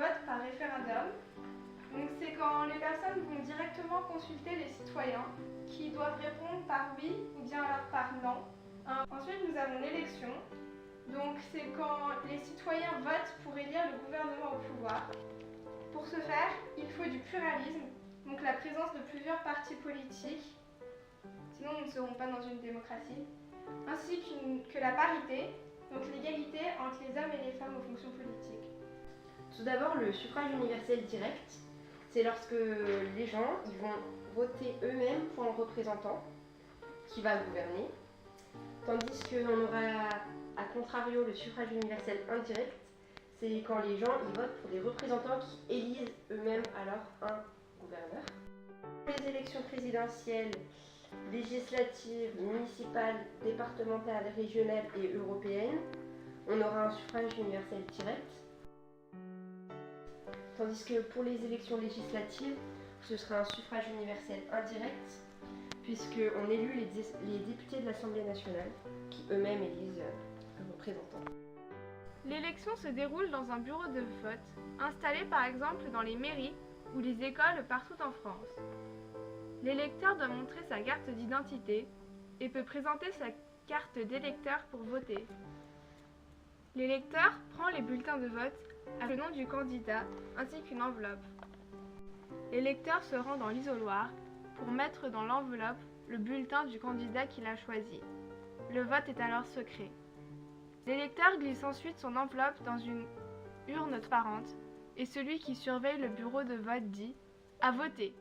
vote par référendum. Donc c'est quand les personnes vont directement consulter les citoyens qui doivent répondre par oui ou bien alors par non. Ensuite nous avons l'élection. Donc c'est quand les citoyens votent pour élire le gouvernement au pouvoir. Pour ce faire, il faut du pluralisme, donc la présence de plusieurs partis politiques, sinon nous ne serons pas dans une démocratie, ainsi que la parité, donc l'égalité entre les hommes et les femmes aux fonctions politiques. Tout d'abord, le suffrage universel direct, c'est lorsque les gens ils vont voter eux-mêmes pour un représentant qui va gouverner, tandis qu'on aura à contrario le suffrage universel indirect, c'est quand les gens ils votent pour des représentants qui élisent eux-mêmes alors un gouverneur. Pour les élections présidentielles, législatives, municipales, départementales, régionales et européennes, on aura un suffrage universel direct. Tandis que pour les élections législatives, ce sera un suffrage universel indirect, puisqu'on élit les députés de l'Assemblée nationale, qui eux-mêmes élisent le représentant. L'élection se déroule dans un bureau de vote, installé par exemple dans les mairies ou les écoles partout en France. L'électeur doit montrer sa carte d'identité et peut présenter sa carte d'électeur pour voter. L'électeur prend les bulletins de vote avec le nom du candidat ainsi qu'une enveloppe. L'électeur se rend dans l'isoloir pour mettre dans l'enveloppe le bulletin du candidat qu'il a choisi. Le vote est alors secret. L'électeur glisse ensuite son enveloppe dans une urne transparente et celui qui surveille le bureau de vote dit « À voter ».